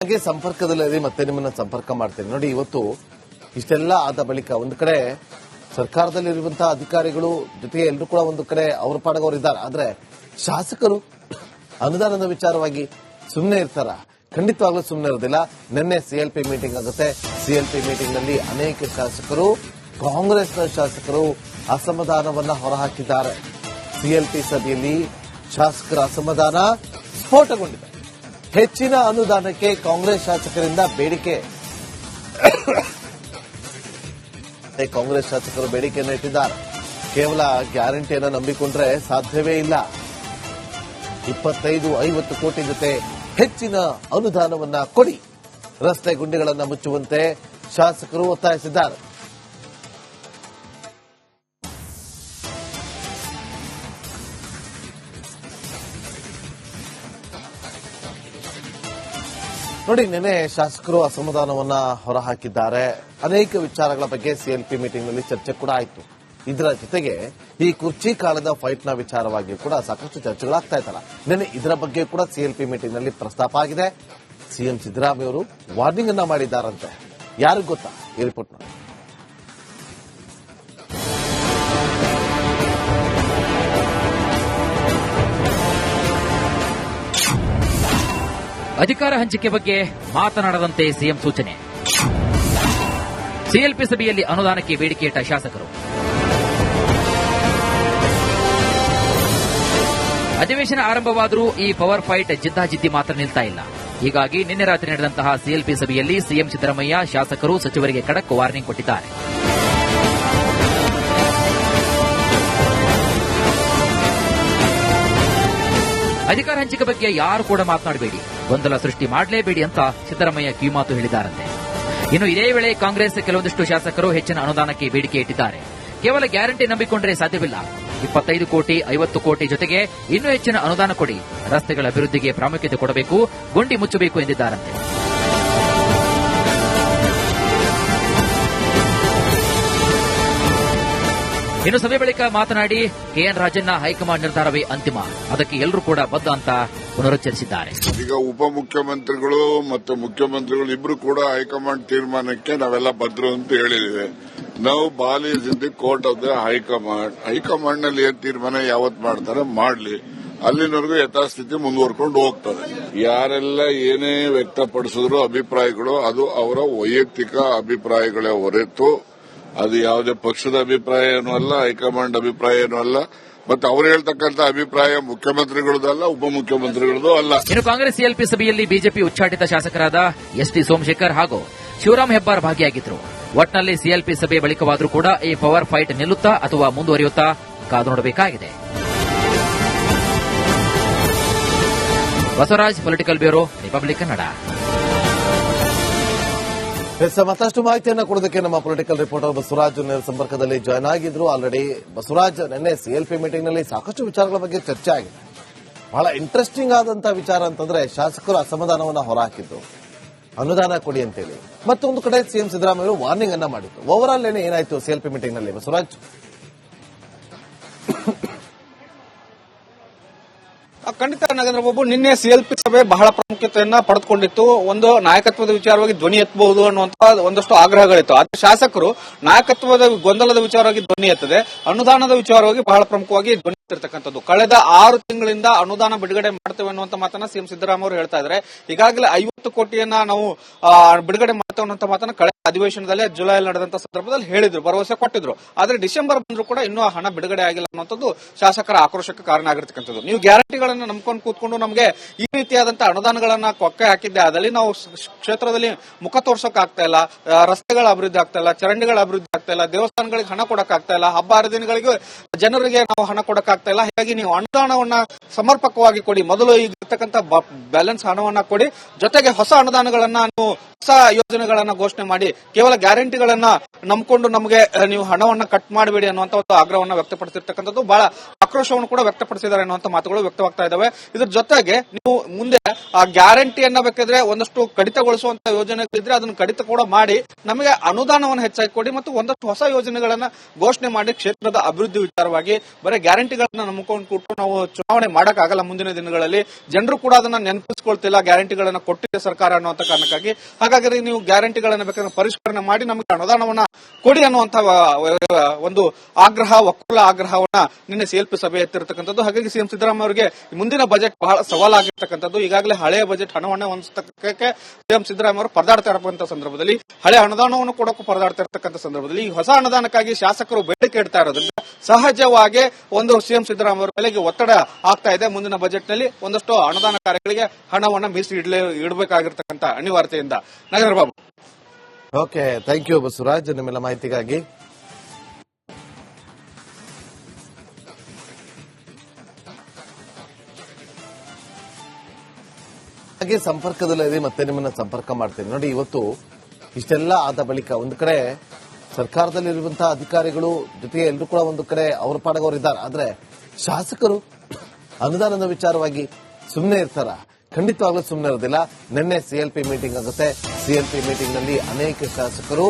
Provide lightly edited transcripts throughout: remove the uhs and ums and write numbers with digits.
ಹಾಗೆ ಸಂಪರ್ಕದಲ್ಲಿ ಮತ್ತೆ ನಿಮ್ಮನ್ನ ಸಂಪರ್ಕ ಮಾಡ್ತೇನೆ. ನೋಡಿ, ಇವತ್ತು ಇಷ್ಟೆಲ್ಲ ಆದ ಬಳಿಕ ಒಂದು ಕಡೆ ಸರ್ಕಾರದಲ್ಲಿರುವಂತಹ ಅಧಿಕಾರಿಗಳು ಜೊತೆಗೆ ಎಲ್ಲರೂ ಕೂಡ ಒಂದು ಕಡೆ ಅವ್ರ ಪಾಡಗವರು ಇದ್ದಾರೆ. ಆದ್ರೆ ಶಾಸಕರು ಅನುದಾನದ ವಿಚಾರವಾಗಿ ಸುಮ್ಮನೆ ಇರ್ತಾರ? ಖಂಡಿತವಾಗ್ಲೂ ಸುಮ್ಮನೆ ಇರೋದಿಲ್ಲ. ನಿನ್ನೆ ಸಿಎಲ್ಪಿ ಮೀಟಿಂಗ್ ಆಗುತ್ತೆ. ಸಿಎಲ್ಪಿ ಮೀಟಿಂಗ್ ನಲ್ಲಿ ಅನೇಕ ಶಾಸಕರು, ಕಾಂಗ್ರೆಸ್ನ ಶಾಸಕರು ಅಸಮಾಧಾನವನ್ನ ಹೊರಹಾಕಿದ್ದಾರೆ. ಸಿಎಲ್ಪಿ ಸಭೆಯಲ್ಲಿ ಶಾಸಕರ ಅಸಮಾಧಾನ ಸ್ಫೋಟಗೊಂಡಿದೆ. ಹೆಚ್ಚಿನ ಅನುದಾನಕ್ಕೆ ಕಾಂಗ್ರೆಸ್ ಶಾಸಕರಿಂದ ಬೇಡಿಕೆ. ಕಾಂಗ್ರೆಸ್ ಶಾಸಕರು ಬೇಡಿಕೆಯನ್ನು ಇಟ್ಟಿದ್ದಾರೆ. ಕೇವಲ ಗ್ಯಾರಂಟಿಯನ್ನು ನಂಬಿಕೊಂಡ್ರೆ ಸಾಧ್ಯವೇ ಇಲ್ಲ. 25-50 ಕೋಟಿ ಜೊತೆ ಹೆಚ್ಚಿನ ಅನುದಾನವನ್ನ ಕೊಡಿ, ರಸ್ತೆ ಗುಂಡಿಗಳನ್ನು ಮುಚ್ಚುವಂತೆ ಶಾಸಕರು ಒತ್ತಾಯಿಸಿದ್ದಾರೆ. ನೋಡಿ, ನಿನ್ನೆ ಶಾಸಕರು ಅಸಮಾಧಾನವನ್ನ ಹೊರಹಾಕಿದ್ದಾರೆ. ಅನೇಕ ವಿಚಾರಗಳ ಬಗ್ಗೆ ಸಿಎಲ್ಪಿ ಮೀಟಿಂಗ್ ನಲ್ಲಿ ಚರ್ಚೆ ಕೂಡ ಆಯಿತು. ಇದರ ಜೊತೆಗೆ ಈ ಕುರ್ಚಿ ಕಾಲದ ಫೈಟ್ ನ ವಿಚಾರವಾಗಿ ಕೂಡ ಸಾಕಷ್ಟು ಚರ್ಚೆಗಳಾಗ್ತಾ ಇತ್ತಲ್ಲ. ನಿನ್ನೆ ಇದರ ಬಗ್ಗೆ ಕೂಡ ಸಿಎಲ್ಪಿ ಮೀಟಿಂಗ್ ನಲ್ಲಿ ಪ್ರಸ್ತಾಪ ಆಗಿದೆ. ಸಿಎಂ ಸಿದ್ದರಾಮಯ್ಯ ಅವರು ವಾರ್ನಿಂಗ್ ಅನ್ನ ಮಾಡಿದ್ದಾರಂತೆ. ಯಾರಿಗೂ ಗೊತ್ತಾ? ಈ ರಿಪೋರ್ಟ್ ನೋಡಿ. ಅಧಿಕಾರ ಹಂಚಿಕೆ ಬಗ್ಗೆ ಮಾತನಾಡದಂತೆ ಸಿಎಂ ಸೂಚನೆ. ಸಿಎಲ್ಪಿ ಸಭೆಯಲ್ಲಿ ಅನುದಾನಕ್ಕೆ ಬೇಡಿಕೆ ಇಟ್ಟ ಶಾಸಕರು. ಅಧಿವೇಶನ ಆರಂಭವಾದರೂ ಈ ಪವರ್ ಫೈಟ್ ಜಿದ್ದಾಜಿದ್ದಿ ಮಾತ್ರ ನಿಲ್ತಾ ಇಲ್ಲ. ಹೀಗಾಗಿ ನಿನ್ನೆ ರಾತ್ರಿ ನಡೆದಂತಹ ಸಿಎಲ್ಪಿ ಸಭೆಯಲ್ಲಿ ಸಿಎಂ ಸಿದ್ದರಾಮಯ್ಯ ಶಾಸಕರು ಸಚಿವರಿಗೆ ಖಡಕ್ ವಾರ್ನಿಂಗ್ ಕೊಟ್ಟಿದ್ದಾರೆ. ಅಧಿಕಾರ ಹಂಚಿಕೆ ಬಗ್ಗೆ ಯಾರು ಕೂಡ ಮಾತನಾಡಬೇಡಿ, ಗೊಂದಲ ಸೃಷ್ಟಿ ಮಾಡಲೇಬೇಡಿ ಅಂತ ಸಿದ್ದರಾಮಯ್ಯ ಕಿವಿಮಾತು ಹೇಳಿದ್ದಾರಂತೆ. ಇನ್ನು ಇದೇ ವೇಳೆ ಕಾಂಗ್ರೆಸ್ ಕೆಲವೊಂದಿಷ್ಟು ಶಾಸಕರು ಹೆಚ್ಚಿನ ಅನುದಾನಕ್ಕೆ ಬೇಡಿಕೆ ಇಟ್ಟಿದ್ದಾರೆ. ಕೇವಲ ಗ್ಯಾರಂಟಿ ನಂಬಿಕೊಂಡ್ರೆ ಸಾಧ್ಯವಿಲ್ಲ. 25 ಕೋಟಿ 50 ಕೋಟಿ ಜೊತೆಗೆ ಇನ್ನೂ ಹೆಚ್ಚಿನ ಅನುದಾನ ಕೊಡಿ, ರಸ್ತೆಗಳ ಅಭಿವೃದ್ಧಿಗೆ ಪ್ರಾಮುಖ್ಯತೆ ಕೊಡಬೇಕು, ಗುಂಡಿ ಮುಚ್ಚಬೇಕು ಎಂದಿದ್ದಾರಂತೆ. ಇನ್ನು ಸಭೆ ಬಳಿಕ ಮಾತನಾಡಿ ಕೆಎನ್ ರಾಜಣ್ಣ ಹೈಕಮಾಂಡ್ ನಿರ್ಧಾರವೇ ಅಂತಿಮ, ಅದಕ್ಕೆ ಎಲ್ಲರೂ ಕೂಡ ಬದ್ಧ ಅಂತ ಪುನರುಚ್ಚರಿಸಿದ್ದಾರೆ. ಈಗ ಉಪಮುಖ್ಯಮಂತ್ರಿಗಳು ಮತ್ತು ಮುಖ್ಯಮಂತ್ರಿಗಳು ಇಬ್ರು ಕೂಡ ಹೈಕಮಾಂಡ್ ತೀರ್ಮಾನಕ್ಕೆ ನಾವೆಲ್ಲ ಬದ್ಧರು ಅಂತ ಹೇಳಿದ್ದೇವೆ. ನಾವು ball is in the court of the high command. High command ನಲ್ಲಿ ಏನ್ ತೀರ್ಮಾನ ಯಾವತ್ ಮಾಡ್ತಾರೆ ಮಾಡ್ಲಿ, ಅಲ್ಲಿನವರೆಗೂ ಯಥಾಸ್ಥಿತಿ ಮುಂದುವರ್ಕೊಂಡು ಹೋಗ್ತದೆ. ಯಾರೆಲ್ಲ ಏನೇ ವ್ಯಕ್ತಪಡಿಸಿದ್ರು ಅಭಿಪ್ರಾಯಗಳು, ಅದು ಅವರ ವೈಯಕ್ತಿಕ ಅಭಿಪ್ರಾಯಗಳೇ ಹೊರತು ಅದು ಯಾವುದೇ ಪಕ್ಷದ ಅಭಿಪ್ರಾಯ ಏನೂ ಅಲ್ಲ, ಹೈಕಮಾಂಡ್ ಅಭಿಪ್ರಾಯ ಏನೂ ಅಲ್ಲ. ಮತ್ತೆ ಅವರು ಹೇಳ್ತಕ್ಕಂಥ ಅಭಿಪ್ರಾಯ ಮುಖ್ಯಮಂತ್ರಿಗಳದಲ್ಲ, ಉಪಮುಖ್ಯಮಂತ್ರಿಗಳದ್ದು ಅಲ್ಲ. ಇನ್ನು ಕಾಂಗ್ರೆಸ್ ಸಿಎಲ್ಪಿ ಸಭೆಯಲ್ಲಿ ಬಿಜೆಪಿ ಉಚ್ಚಾಟಿತ ಶಾಸಕರಾದ ಎಸ್ಟಿ ಸೋಮಶೇಖರ್ ಹಾಗೂ ಶಿವರಾಮ್ ಹೆಬ್ಬಾರ್ ಭಾಗಿಯಾಗಿದ್ದರು. ಒಟ್ನಲ್ಲಿ ಸಿಎಲ್ಪಿ ಸಭೆ ಬಳಿಕವಾದರೂ ಕೂಡ ಈ ಪವರ್ ಫೈಟ್ ನಿಲ್ಲುತ್ತಾ ಅಥವಾ ಮುಂದುವರಿಯುತ್ತಾ ಕಾದು ನೋಡಬೇಕಾಗಿದೆ. Basavaraj, political bureau, republic Kannada. ಮತ್ತಷ್ಟು ಮಾಹಿತಿಯನ್ನು ಕೊಡೋದಕ್ಕೆ ನಮ್ಮ ಪೊಲಿಟಿಕಲ್ ರಿಪೋರ್ಟರ್ ಬಸವರಾಜ್ ಸಂಪರ್ಕದಲ್ಲಿ ಜಾಯ್ನ್ ಆಗಿದ್ರು. ಆಲ್ರೆಡಿ ಬಸವರಾಜ್, ನಿನ್ನೆ ಸಿಎಲ್ಪಿ ಮೀಟಿಂಗ್ ನಲ್ಲಿ ಸಾಕಷ್ಟು ವಿಚಾರಗಳ ಬಗ್ಗೆ ಚರ್ಚೆ ಆಗಿದೆ. ಬಹಳ ಇಂಟ್ರೆಸ್ಟಿಂಗ್ ಆದಂತಹ ವಿಚಾರ ಅಂತಂದ್ರೆ ಶಾಸಕರು ಅಸಮಾಧಾನವನ್ನ ಹೊರಹಾಕಿದ್ದು, ಅನುದಾನ ಕೊಡಿ ಅಂತೇಳಿ. ಮತ್ತೊಂದು ಕಡೆ ಸಿಎಂ ಸಿದ್ದರಾಮಯ್ಯ ವಾರ್ನಿಂಗ್ ಅನ್ನ ಮಾಡಿದ್ರು. ಓವರ್ ಆಲ್ ಏನಾಯ್ತು ಸಿಎಲ್ಪಿ ಮೀಟಿಂಗ್ ನಲ್ಲಿ ಬಸವರಾಜ್? ಖಂಡಿತ ನಾಗೇಂದ್ರ ಬಾಬು, ನಿನ್ನೆ ಸಿಎಲ್ಪಿ ಸಭೆ ಬಹಳ ಪ್ರಾಮುಖ್ಯತೆಯನ್ನ ಪಡೆದುಕೊಂಡಿತ್ತು. ಒಂದು ನಾಯಕತ್ವದ ವಿಚಾರವಾಗಿ ಧ್ವನಿ ಎತ್ತಬಹುದು ಅನ್ನುವಂತಹ ಒಂದಷ್ಟು ಆಗ್ರಹಗಳಿತ್ತು. ಆದ್ರೆ ಶಾಸಕರು ನಾಯಕತ್ವದ ಗೊಂದಲದ ವಿಚಾರವಾಗಿ ಧ್ವನಿ ಎತ್ತದೆ, ಅನುದಾನದ ವಿಚಾರವಾಗಿ ಬಹಳ ಪ್ರಮುಖವಾಗಿ ಧ್ವನಿ ಎತ್ತಿರ್ತಕ್ಕಂಥದ್ದು. ಕಳೆದ 6 ತಿಂಗಳಿಂದ ಅನುದಾನ ಬಿಡುಗಡೆ ಮಾಡ್ತೇವೆ ಅನ್ನುವಂತ ಮಾತನ್ನ ಸಿಎಂ ಸಿದ್ದರಾಮಯ್ಯ ಅವರು ಹೇಳ್ತಾ ಇದ್ದಾರೆ. ಈಗಾಗಲೇ 50 ಕೋಟಿಯನ್ನ ನಾವು ಬಿಡುಗಡೆ ಮಾಡ್ತೇವೆ ಅನ್ನುವಂತ ಮಾತನ್ನ ಕಳೆದ ಅಧಿವೇಶನದಲ್ಲಿ ಜುಲೈ ನಡೆದಂತ ಸಂದರ್ಭದಲ್ಲಿ ಹೇಳಿದ್ರು, ಭರವಸೆ ಕೊಟ್ಟಿದ್ರು. ಆದ್ರೆ ಡಿಸೆಂಬರ್ ಬಂದರೂ ಕೂಡ ಇನ್ನೂ ಹಣ ಬಿಡುಗಡೆ ಆಗಿಲ್ಲ ಅನ್ನುವಂಥದ್ದು ಶಾಸಕರ ಆಕ್ರೋಶಕ್ಕೆ ಕಾರಣ ಆಗಿರ್ತಕ್ಕಂಥದ್ದು. ನೀವು ಗ್ಯಾರಂಟಿಗಳನ್ನ ನಂಬ್ಕೊಂಡು ಕೂತ್ಕೊಂಡು ನಮಗೆ ಈ ರೀತಿಯಾದಂತಹ ಅನುದಾನಗಳನ್ನ ಕೊಕ್ಕೆ ಹಾಕಿದ್ದೆ ಆದಲ್ಲಿ ನಾವು ಕ್ಷೇತ್ರದಲ್ಲಿ ಮುಖ ತೋರ್ಸಕ್ ಆಗ್ತಾ ಇಲ್ಲ, ರಸ್ತೆಗಳ ಅಭಿವೃದ್ಧಿ ಆಗ್ತಾ ಇಲ್ಲ, ಚರಂಡಿಗಳ ಅಭಿವೃದ್ಧಿ ಆಗ್ತಾ ಇಲ್ಲ, ದೇವಸ್ಥಾನಗಳಿಗೆ ಹಣ ಕೊಡಕ್ ಆಗ್ತಾ ಇಲ್ಲ, ಹಬ್ಬ ಹರಿದಿನಗಳಿಗೆ ಜನರಿಗೆ ನಾವು ಹಣ ಕೊಡಕ್ ಆಗ್ತಾ ಇಲ್ಲ. ಹೀಗಾಗಿ ನೀವು ಅನುದಾನವನ್ನ ಸಮರ್ಪಕವಾಗಿ ಕೊಡಿ, ಮೊದಲು ಈಗಿರ್ತಕ್ಕಂಥ ಬ್ಯಾಲೆನ್ಸ್ ಹಣವನ್ನ ಕೊಡಿ, ಜೊತೆಗೆ ಹೊಸ ಅನುದಾನಗಳನ್ನ ಹೊಸ ಯೋಜನೆಗಳನ್ನ ಘೋಷಣೆ ಮಾಡಿ, ಕೇವಲ ಗ್ಯಾರಂಟಿಗಳನ್ನ ನಂಬಿಕೊಂಡು ನಮಗೆ ನೀವು ಹಣವನ್ನ ಕಟ್ ಮಾಡಬೇಡಿ ಅನ್ನುವಂತ ಒಂದು ಆಗ್ರಹವನ್ನ ವ್ಯಕ್ತಪಡಿಸಿರ್ತಕ್ಕಂಥದ್ದು. ಬಹಳ ಆಕ್ರೋಶವನ್ನು ಕೂಡ ವ್ಯಕ್ತಪಡಿಸಿದ್ದಾರೆ ಅನ್ನುವಂತ ಮಾತುಗಳು ವ್ಯಕ್ತವಾಗ್ತಾ ಇದ್ದಾವೆ. ಇದ್ರ ಜೊತೆಗೆ ನೀವು ಮುಂದೆ ಆ ಗ್ಯಾರಂಟಿಯನ್ನ ಬೇಕಾದ್ರೆ ಒಂದಷ್ಟು ಕಡಿತಗೊಳಿಸುವಂತ ಯೋಜನೆಗಳಿದ್ರೆ ಅದನ್ನು ಕಡಿತ ಕೂಡ ಮಾಡಿ ನಮಗೆ ಅನುದಾನವನ್ನು ಹೆಚ್ಚಾಗಿ ಕೊಡಿ ಮತ್ತು ಒಂದಷ್ಟು ಹೊಸ ಯೋಜನೆಗಳನ್ನ ಘೋಷಣೆ ಮಾಡಿ ಕ್ಷೇತ್ರದ ಅಭಿವೃದ್ಧಿ ವಿಚಾರವಾಗಿ ಬರೀ ಗ್ಯಾರಂಟಿಗಳನ್ನ ನಂಬಿಕೊಂಡು ನಾವು ಚುನಾವಣೆ ಮಾಡಕ್ಕಾಗಲ್ಲ. ಮುಂದಿನ ದಿನಗಳಲ್ಲಿ ಜನರು ಕೂಡ ಅದನ್ನ ನೆನಪಿಸ್ಕೊಳ್ತಿಲ್ಲ, ಗ್ಯಾರಂಟಿಗಳನ್ನ ಕೊಟ್ಟಿದೆ ಸರ್ಕಾರ ಅನ್ನುವಂತ ಕಾರಣಕ್ಕಾಗಿ. ಹಾಗಾಗಿ ನೀವು ಗ್ಯಾರಂಟಿಗಳನ್ನ ಬೇಕಾದ್ರೆ ಪರಿಷ್ಕರಣೆ ಮಾಡಿ ನಮಗೆ ಅನುದಾನವನ್ನ ಕೊಡಿ ಅನ್ನುವಂತ ಒಂದು ಆಗ್ರಹ, ಒಕ್ಕೂಲ ಆಗ್ರಹವನ್ನ ನಿನ್ನೆ ಸಿಎಲ್ಪಿ ಸಭೆ ಎತ್ತಿರತಕ್ಕಂಥದ್ದು. ಹಾಗಾಗಿ ಸಿಎಂ ಸಿದ್ದರಾಮಯ್ಯ ಅವರಿಗೆ ಮುಂದಿನ ಬಜೆಟ್ ಬಹಳ ಸವಾಲಾಗಿರ್ತಕ್ಕಂಥದ್ದು. ಈಗಾಗಲೇ ಹಳೆಯ ಬಜೆಟ್ ಹಣವನ್ನ ಹೊಂದಿಸಕ್ಕೆ ಸಿಎಂ ಸಿದ್ದರಾಮಯ್ಯ ಅವರು ಪರದಾಡ್ತಾ ಇರತಕ್ಕಂಥ ಸಂದರ್ಭದಲ್ಲಿ, ಹಳೆ ಅನುದಾನವನ್ನು ಕೊಡೋಕೆ ಪರದಾಡ್ತಾ ಇರತಕ್ಕಂಥ ಸಂದರ್ಭದಲ್ಲಿ ಈ ಹೊಸ ಅನುದಾನಕ್ಕಾಗಿ ಶಾಸಕರು ಬೇಡಿಕೆ ಇಡ್ತಾ ಇರೋದ್ರಿಂದ ಸಹಜವಾಗಿ ಒಂದು ಸಿಎಂ ಸಿದ್ದರಾಮಯ್ಯ ಅವರ ಮೇಲೆಗೆ ಒತ್ತಡ ಆಗ್ತಾ ಇದೆ. ಮುಂದಿನ ಬಜೆಟ್ ನಲ್ಲಿ ಒಂದಷ್ಟು ಅನುದಾನ ಕಾರ್ಯಗಳಿಗೆ ಹಣವನ್ನ ಇಡಬೇಕಾಗಿರ್ತಕ್ಕಂಥ ಅನಿವಾರ್ಯತೆಯಿಂದ. Nagendra Babu. Okay, thank you Basavaraj ನಿಮ್ಮೆಲ್ಲ ಮಾಹಿತಿಗಾಗಿ. ಹಾಗೆ ಸಂಪರ್ಕದಲ್ಲಿ ಮತ್ತೆ ನಿಮ್ಮನ್ನ ಸಂಪರ್ಕ ಮಾಡ್ತೇನೆ. ನೋಡಿ, ಇವತ್ತು ಇಷ್ಟೆಲ್ಲ ಆದ ಬಳಿಕ ಒಂದು ಕಡೆ ಸರ್ಕಾರದಲ್ಲಿರುವಂತಹ ಅಧಿಕಾರಿಗಳು ಜೊತೆಗೆ ಎಲ್ಲರೂ ಕೂಡ ಒಂದು ಕಡೆ ಅವ್ರ ಪಾಡಗವರಿದ್ದಾರೆ. ಆದ್ರೆ ಶಾಸಕರು ಅನುದಾನದ ವಿಚಾರವಾಗಿ ಸುಮ್ಮನೆ ಇರ್ತಾರ? ಖಂಡಿತವಾಗ್ಲೂ ಸುಮ್ಮನೆ ಇರೋದಿಲ್ಲ. ನಿನ್ನೆ ಸಿಎಲ್ಪಿ ಮೀಟಿಂಗ್ ಆಗುತ್ತೆ. ಸಿಎಲ್ಪಿ ಮೀಟಿಂಗ್ ನಲ್ಲಿ ಅನೇಕ ಶಾಸಕರು,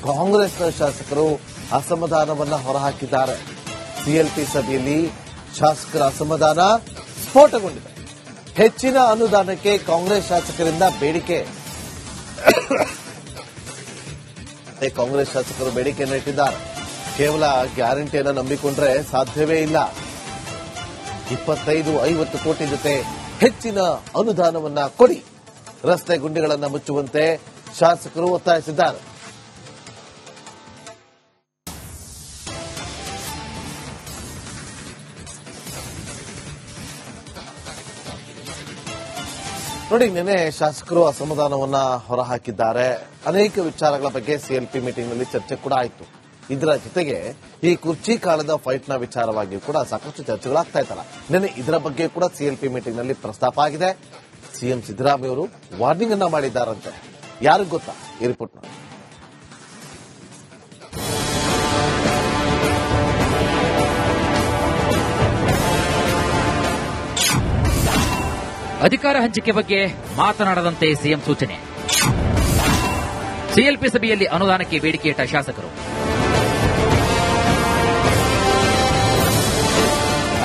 ಕಾಂಗ್ರೆಸ್ನ ಶಾಸಕರು ಅಸಮಾಧಾನವನ್ನ ಹೊರಹಾಕಿದ್ದಾರೆ. ಸಿಎಲ್ಪಿ ಸಭೆಯಲ್ಲಿ ಶಾಸಕರ ಅಸಮಾಧಾನ ಸ್ಫೋಟಗೊಂಡಿದೆ. ಹೆಚ್ಚಿನ ಅನುದಾನಕ್ಕೆ ಕಾಂಗ್ರೆಸ್ ಶಾಸಕರಿಂದ ಬೇಡಿಕೆ. ಕಾಂಗ್ರೆಸ್ ಶಾಸಕರು ಬೇಡಿಕೆಯನ್ನು ಇಟ್ಟಿದ್ದಾರೆ. ಕೇವಲ ಗ್ಯಾರಂಟಿಯನ್ನು ನಂಬಿಕೊಂಡ್ರೆ ಸಾಧ್ಯವೇ ಇಲ್ಲ. 25-50 ಕೋಟಿ ಜೊತೆ ಹೆಚ್ಚಿನ ಅನುದಾನವನ್ನ ಕೊಡಿ, ರಸ್ತೆ ಗುಂಡಿಗಳನ್ನು ಮುಚ್ಚುವಂತೆ ಶಾಸಕರು ಒತ್ತಾಯಿಸಿದ್ದಾರೆ. ನೋಡಿ, ನಿನ್ನೆ ಶಾಸಕರು ಅಸಮಾಧಾನವನ್ನ ಹೊರಹಾಕಿದ್ದಾರೆ. ಅನೇಕ ವಿಚಾರಗಳ ಬಗ್ಗೆ ಸಿಎಲ್ಪಿ ಮೀಟಿಂಗ್ ನಲ್ಲಿ ಚರ್ಚೆ ಕೂಡ ಆಯಿತು. ಇದರ ಜೊತೆಗೆ ಈ ಕುರ್ಚಿ ಕಾಲದ ಫೈಟ್ ನ ವಿಚಾರವಾಗಿ ಕೂಡ ಸಾಕಷ್ಟು ಚರ್ಚೆಗಳಾಗ್ತಾ ಇತ್ತಲ್ಲ. ನಿನ್ನೆ ಇದರ ಬಗ್ಗೆ ಕೂಡ ಸಿಎಲ್ಪಿ ಮೀಟಿಂಗ್ ನಲ್ಲಿ ಪ್ರಸ್ತಾಪ ಆಗಿದೆ. ಸಿಎಂ ಸಿದ್ದರಾಮಯ್ಯ ಅವರು ವಾರ್ನಿಂಗ್ ಅನ್ನ ಮಾಡಿದ್ದಾರಂತೆ. ಯಾರಿಗ್ ಗೊತ್ತಾ? ಈ ರಿಪೋರ್ಟ್ ನೋಡಿ. ಅಧಿಕಾರ ಹಂಚಿಕೆ ಬಗ್ಗೆ ಮಾತನಾಡದಂತೆ ಸಿಎಂ ಸೂಚನೆ. ಸಿಎಲ್ಪಿ ಸಭೆಯಲ್ಲಿ ಅನುದಾನಕ್ಕೆ ಬೇಡಿಕೆ ಇಟ್ಟ ಶಾಸಕರು.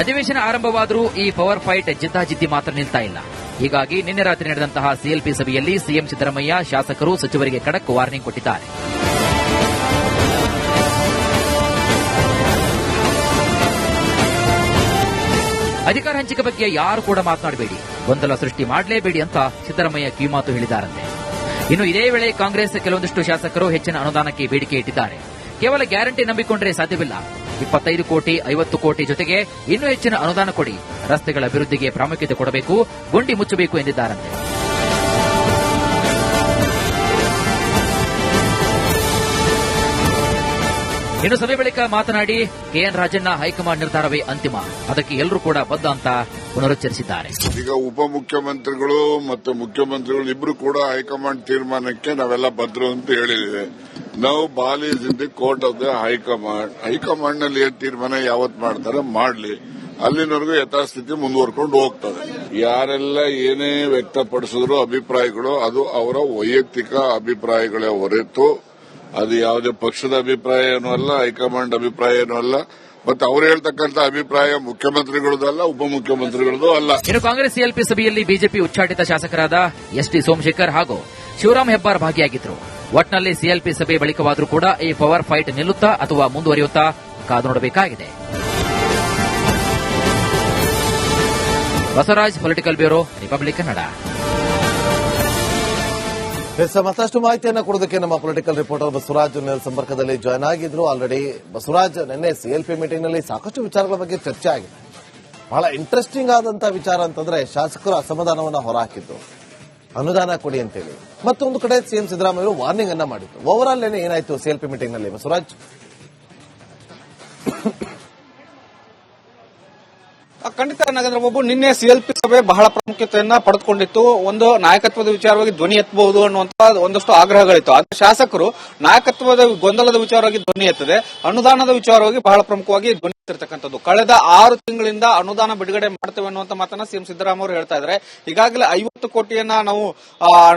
ಅಧಿವೇಶನ ಆರಂಭವಾದರೂ ಈ ಪವರ್ ಫೈಟ್ ಜಿದ್ದಾಜಿದ್ದಿ ಮಾತ್ರ ನಿಲ್ತಾ ಇಲ್ಲ. ಹೀಗಾಗಿ ನಿನ್ನೆ ರಾತ್ರಿ ನಡೆದಂತಹ ಸಿಎಲ್ಪಿ ಸಭೆಯಲ್ಲಿ ಸಿಎಂ ಸಿದ್ದರಾಮಯ್ಯ ಶಾಸಕರು ಸಚಿವರಿಗೆ ಖಡಕ್ ವಾರ್ನಿಂಗ್ ಕೊಟ್ಟಿದ್ದಾರೆ. ಅಧಿಕಾರ ಹಂಚಿಕೆ ಬಗ್ಗೆ ಯಾರು ಕೂಡ ಮಾತನಾಡಬೇಡಿ, ಗೊಂದಲ ಸೃಷ್ಟಿ ಮಾಡಲೇಬೇಡಿ ಅಂತ ಸಿದ್ದರಾಮಯ್ಯ ಕಿವಿಮಾತು ಹೇಳಿದ್ದಾರಂತೆ. ಇನ್ನು ಇದೇ ವೇಳೆ ಕಾಂಗ್ರೆಸ್ ಕೆಲವೊಂದಿಷ್ಟು ಶಾಸಕರು ಹೆಚ್ಚಿನ ಅನುದಾನಕ್ಕೆ ಬೇಡಿಕೆ ಇಟ್ಟಿದ್ದಾರೆ. ಕೇವಲ ಗ್ಯಾರಂಟಿ ನಂಬಿಕೊಂಡ್ರೆ ಸಾಧ್ಯವಿಲ್ಲ. 25 ಕೋಟಿ 50 ಕೋಟಿ ಜೊತೆಗೆ ಇನ್ನೂ ಹೆಚ್ಚಿನ ಅನುದಾನ ಕೊಡಿ, ರಸ್ತೆಗಳ ಅಭಿವೃದ್ಧಿಗೆ ಪ್ರಾಮುಖ್ಯತೆ ಕೊಡಬೇಕು, ಗುಂಡಿ ಮುಚ್ಚಬೇಕು ಎಂದಿದ್ದಾರಂತೆ. ಇನ್ನು ಸಭೆ ಬಳಿಕ ಮಾತನಾಡಿ ಕೆಎನ್ ರಾಜಣ್ಣ ಹೈಕಮಾಂಡ್ ನಿರ್ಧಾರವೇ ಅಂತಿಮ, ಅದಕ್ಕೆ ಎಲ್ಲರೂ ಕೂಡ ಬದ್ಧ ಅಂತ ಪುನರುಚ್ಚರಿಸಿದ್ದಾರೆ. ಈಗ ಉಪಮುಖ್ಯಮಂತ್ರಿಗಳು ಮತ್ತು ಮುಖ್ಯಮಂತ್ರಿಗಳು ಇಬ್ರು ಕೂಡ ಹೈಕಮಾಂಡ್ ತೀರ್ಮಾನಕ್ಕೆ ನಾವೆಲ್ಲ ಬದ್ಧರು ಅಂತ ಹೇಳಿದ್ದೇವೆ. ನಾವು ball is in the court of the high command. High command ನಲ್ಲಿ ಏನ್ ತೀರ್ಮಾನ ಯಾವತ್ ಮಾಡ್ತಾರೆ ಮಾಡ್ಲಿ, ಅಲ್ಲಿನವರೆಗೂ ಯಥಾಸ್ಥಿತಿ ಮುಂದುವರ್ಕೊಂಡು ಹೋಗ್ತದೆ. ಯಾರೆಲ್ಲ ಏನೇ ವ್ಯಕ್ತಪಡಿಸಿದ್ರು ಅಭಿಪ್ರಾಯಗಳು ಅದು ಅವರ ವೈಯಕ್ತಿಕ ಅಭಿಪ್ರಾಯಗಳೇ ಹೊರತು ಅದು ಯಾವುದೇ ಪಕ್ಷದ ಅಭಿಪ್ರಾಯ ಏನೂ ಅಲ್ಲ, ಹೈಕಮಾಂಡ್ ಅಭಿಪ್ರಾಯ ಏನೂ ಅಲ್ಲ. ಮತ್ತೆ ಅವರು ಹೇಳ್ತಕ್ಕಂಥ ಅಭಿಪ್ರಾಯ ಮುಖ್ಯಮಂತ್ರಿಗಳದಲ್ಲ, ಉಪಮುಖ್ಯಮಂತ್ರಿಗಳದ್ದು ಅಲ್ಲ. ಇನ್ನು ಕಾಂಗ್ರೆಸ್ ಸಿಎಲ್ಪಿ ಸಭೆಯಲ್ಲಿ ಬಿಜೆಪಿ ಉಚ್ಚಾಟಿತ ಶಾಸಕರಾದ ಎಸ್ಟಿ ಸೋಮಶೇಖರ್ ಹಾಗೂ ಶಿವರಾಮ್ ಹೆಬ್ಬಾರ್ ಭಾಗಿಯಾಗಿದ್ದರು. ಒಟ್ನಲ್ಲಿ ಸಿಎಲ್ಪಿ ಸಭೆ ಬಳಿಕವಾದರೂ ಕೂಡ ಈ ಪವರ್ ಫೈಟ್ ನಿಲ್ಲುತ್ತಾ ಅಥವಾ ಮುಂದುವರಿಯುತ್ತಾ ಕಾದು ನೋಡಬೇಕಾಗಿದೆ. Basavaraj, political bureau, republic Kannada. ಮತ್ತಷ್ಟು ಮಾಹಿತಿಯನ್ನು ಕೊಡೋದಕ್ಕೆ ನಮ್ಮ ಪೊಲಿಟಿಕಲ್ ರಿಪೋರ್ಟರ್ ಬಸವರಾಜ್ ಸಂಪರ್ಕದಲ್ಲಿ ಜಾಯ್ನ್ ಆಗಿದ್ರು. ಆಲ್ರೆಡಿ ಬಸವರಾಜ್, ನಿನ್ನೆ ಸಿಎಲ್ಪಿ ಮೀಟಿಂಗ್ ನಲ್ಲಿ ಸಾಕಷ್ಟು ವಿಚಾರಗಳ ಬಗ್ಗೆ ಚರ್ಚೆ ಆಗಿದೆ. ಬಹಳ ಇಂಟ್ರೆಸ್ಟಿಂಗ್ ಆದಂತಹ ವಿಚಾರ ಅಂತಂದ್ರೆ ಶಾಸಕರು ಅಸಮಾಧಾನವನ್ನ ಹೊರಹಾಕಿದ್ದು, ಅನುದಾನ ಕೊಡಿ ಅಂತೇಳಿ. ಮತ್ತೊಂದು ಕಡೆ ಸಿಎಂ ಸಿದ್ದರಾಮಯ್ಯ ವಾರ್ನಿಂಗ್ ಅನ್ನ ಮಾಡಿದ್ರು. ಓವರ್ ಆಲ್ ಏನಾಯ್ತು ಸಿಎಲ್ಪಿ ಮೀಟಿಂಗ್ ನಲ್ಲಿ ಬಸವರಾಜ್? ಖಂಡಿತ ನಾಗೇಂದ್ರ ಬಾಬು, ನಿನ್ನೆ ಸಿಎಲ್ಪಿ ಸಭೆ ಬಹಳ ಪ್ರಾಮುಖ್ಯತೆಯನ್ನ ಪಡೆದುಕೊಂಡಿತ್ತು. ಒಂದು ನಾಯಕತ್ವದ ವಿಚಾರವಾಗಿ ಧ್ವನಿ ಎತ್ತಬಹುದು ಅನ್ನುವಂತ ಒಂದಷ್ಟು ಆಗ್ರಹಗಳಿತ್ತು. ಆದ್ರೆ ಶಾಸಕರು ನಾಯಕತ್ವದ ಗೊಂದಲದ ವಿಚಾರವಾಗಿ ಧ್ವನಿ ಎತ್ತದೆ, ಅನುದಾನದ ವಿಚಾರವಾಗಿ ಬಹಳ ಪ್ರಮುಖವಾಗಿ ಧ್ವನಿ ವ್ಯಕ್ತಪಡಿಸಿರ್ತಕ್ಕಂಥದ್ದು. ಕಳೆದ 6 ತಿಂಗಳಿಂದ ಅನುದಾನ ಬಿಡುಗಡೆ ಮಾಡ್ತೇವೆ ಅನ್ನುವಂತ ಮಾತನ್ನ ಸಿಎಂ ಸಿದ್ದರಾಮಯ್ಯ ಅವರು ಹೇಳ್ತಾ ಇದ್ದಾರೆ. ಈಗಾಗಲೇ 50 ಕೋಟಿಯನ್ನ ನಾವು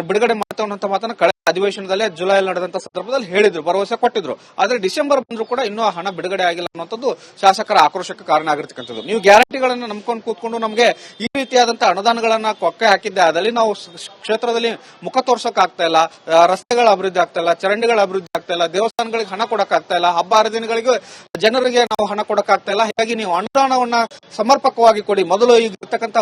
ಬಿಡುಗಡೆ ಮಾಡ್ತೇವೆ ಅನ್ನುವಂತ ಮಾತನ್ನ ಕಳೆದ ಅಧಿವೇಶನದಲ್ಲೇ ಜುಲೈ ನಡೆದಂತ ಸಂದರ್ಭದಲ್ಲಿ ಹೇಳಿದ್ರು, ಭರವಸೆ ಕೊಟ್ಟಿದ್ರು. ಆದ್ರೆ ಡಿಸೆಂಬರ್ ಬಂದ್ರು ಕೂಡ ಇನ್ನೂ ಹಣ ಬಿಡುಗಡೆ ಆಗಿಲ್ಲ ಅನ್ನುವಂಥದ್ದು ಶಾಸಕರ ಆಕ್ರೋಶಕ್ಕೆ ಕಾರಣ ಆಗಿರ್ತಕ್ಕಂಥದ್ದು. ನೀವು ಗ್ಯಾರಂಟಿಗಳನ್ನ ನಂಬ್ಕೊಂಡು ಕೂತ್ಕೊಂಡು ನಮಗೆ ಈ ರೀತಿಯಾದಂತಹ ಅನುದಾನಗಳನ್ನ ಕೊಕ್ಕೆ ಹಾಕಿದ್ದೆ ಆದಲ್ಲಿ ನಾವು ಕ್ಷೇತ್ರದಲ್ಲಿ ಮುಖ ತೋರ್ಸಕ್ ಆಗ್ತಾ ಇಲ್ಲ, ರಸ್ತೆಗಳ ಅಭಿವೃದ್ಧಿ ಆಗ್ತಾ ಇಲ್ಲ, ಚರಂಡಿಗಳ ಅಭಿವೃದ್ಧಿ ಆಗ್ತಾ ಇಲ್ಲ, ದೇವಸ್ಥಾನಗಳಿಗೆ ಹಣ ಕೊಡಕ್ ಆಗ್ತಾ ಇಲ್ಲ, ಹಬ್ಬ ಹರಿದಿನಗಳಿಗೆ ಜನರಿಗೆ ನಾವು ಹಣ ಕೊಡಕ್ ಆಗ್ತಾ ಇಲ್ಲ. ಹೀಗಾಗಿ ನೀವು ಅನುದಾನವನ್ನ ಸಮರ್ಪಕವಾಗಿ ಕೊಡಿ, ಮೊದಲು ಈಗ ಇರ್ತಕ್ಕಂಥ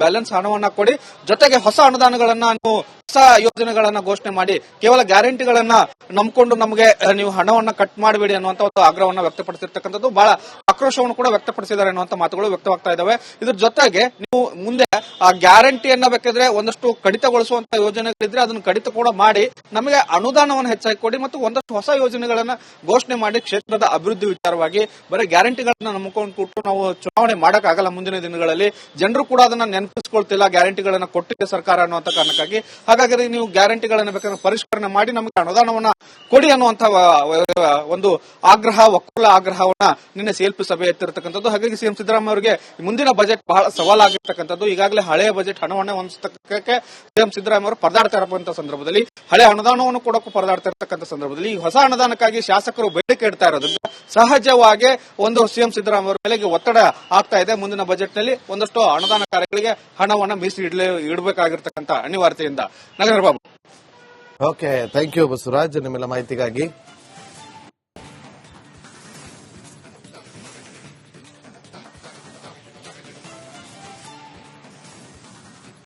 ಬ್ಯಾಲೆನ್ಸ್ ಹಣವನ್ನ ಕೊಡಿ, ಜೊತೆಗೆ ಹೊಸ ಅನುದಾನಗಳನ್ನ ನೀವು ಹೊಸ ಯೋಜನೆಗಳನ್ನ ಘೋಷಣೆ ಮಾಡಿ, ಕೇವಲ ಗ್ಯಾರಂಟಿಗಳನ್ನ ನಂಬಿಕೊಂಡು ನಮಗೆ ನೀವು ಹಣವನ್ನ ಕಟ್ ಮಾಡಬೇಡಿ ಅನ್ನುವಂತ ಒಂದು ಆಗ್ರಹವನ್ನ ವ್ಯಕ್ತಪಡಿಸಿರ್ತಕ್ಕಂಥದ್ದು. ಬಹಳ ಆಕ್ರೋಶವನ್ನು ಕೂಡ ವ್ಯಕ್ತಪಡಿಸಿದ್ದಾರೆ ಅನ್ನುವಂತ ಮಾತುಗಳು ವ್ಯಕ್ತವಾಗ್ತಾ ಇದಾವೆ. ಇದ್ರ ಜೊತೆಗೆ ನೀವು ಮುಂದೆ ಆ ಗ್ಯಾರಂಟಿಯನ್ನ ಬೇಕಾದ್ರೆ ಒಂದಷ್ಟು ಕಡಿತಗೊಳಿಸುವಂತ ಯೋಜನೆಗಳಿದ್ರೆ ಅದನ್ನು ಕಡಿತ ಕೂಡ ಮಾಡಿ ನಮಗೆ ಅನುದಾನವನ್ನು ಹೆಚ್ಚಾಗಿ ಕೊಡಿ ಮತ್ತು ಒಂದಷ್ಟು ಹೊಸ ಯೋಜನೆಗಳನ್ನ ಘೋಷಣೆ ಮಾಡಿ ಕ್ಷೇತ್ರದ ಅಭಿವೃದ್ಧಿ ವಿಚಾರವಾಗಿ ಬರೀ ಗ್ಯಾರಂಟಿಗಳನ್ನ ನಂಬಿಕೊಂಡು ಕೊಟ್ಟು ನಾವು ಚುನಾವಣೆ ಮಾಡಕ್ಕಾಗಲ್ಲ ಮುಂದಿನ ದಿನಗಳಲ್ಲಿ. ಜನರು ಕೂಡ ಅದನ್ನ ನೆನಪಿಸ್ಕೊಳ್ತಿಲ್ಲ, ಗ್ಯಾರಂಟಿಗಳನ್ನ ಕೊಟ್ಟಿದೆ ಸರ್ಕಾರ ಅನ್ನುವಂತ ಕಾರಣಕ್ಕಾಗಿ. ಹಾಗಾಗಿ ನೀವು ಗ್ಯಾರಂಟಿಗಳನ್ನ ಬೇಕಾದ್ರೆ ಪರಿಷ್ಕರಣೆ ಮಾಡಿ ನಮಗೆ ಅನುದಾನವನ್ನ ಕೊಡಿ ಅನ್ನುವಂತ ಒಂದು ಆಗ್ರಹ, ಒಕ್ಕೂಲ ಆಗ್ರಹವನ್ನ ನಿನ್ನೆ ಸಿಎಲ್ಪಿ ಸಭೆ ಎತ್ತಿರತಕ್ಕಂಥದ್ದು. ಹಾಗಾಗಿ ಸಿಎಂ ಸಿದ್ದರಾಮಯ್ಯ ಅವರಿಗೆ ಮುಂದಿನ ಬಜೆಟ್ ಬಹಳ ಸವಾಲಾಗಿರ್ತಕ್ಕಂಥದ್ದು. ಈಗಾಗಲೇ ಹಳೆಯ ಬಜೆಟ್ ಹಣವನ್ನೇ ಹೊಂದಿಸಕ್ಕೆ ಸಿಎಂ ಸಿದ್ದರಾಮಯ್ಯ ಅವರು ಪರದಾಡ್ತಾ ಇರುವಂತಹ ಸಂದರ್ಭದಲ್ಲಿ, ಹಳೆ ಅನುದಾನವನ್ನು ಕೊಡಕ್ಕೂ ಪರದಾಡ್ತಾ ಇರತಕ್ಕಂಥ ಸಂದರ್ಭದಲ್ಲಿ ಈ ಹೊಸ ಅನುದಾನಕ್ಕಾಗಿ ಶಾಸಕರು ಬೇಡಿಕೆ ಇಡ್ತಾ ಇರೋದ್ರಿಂದ ಸಹಜವಾಗಿ ಒಂದು ಸಿಎಂ ಸಿದ್ದರಾಮಯ್ಯ ಅವರ ಮೇಲೆ ಒತ್ತಡ ಆಗ್ತಾ ಇದೆ. ಮುಂದಿನ ಬಜೆಟ್ ನಲ್ಲಿ ಒಂದಷ್ಟು ಅನುದಾನ ಕಾರ್ಯಗಳಿಗೆ ಹಣವನ್ನ ಇಡಬೇಕಾಗಿರ್ತಕ್ಕಂಥ ಅನಿವಾರ್ಯತೆಯಿಂದ. ನಗರ Babu. Okay, thank you Basavaraj ನಿಮ್ಮೆಲ್ಲ ಮಾಹಿತಿಗಾಗಿ.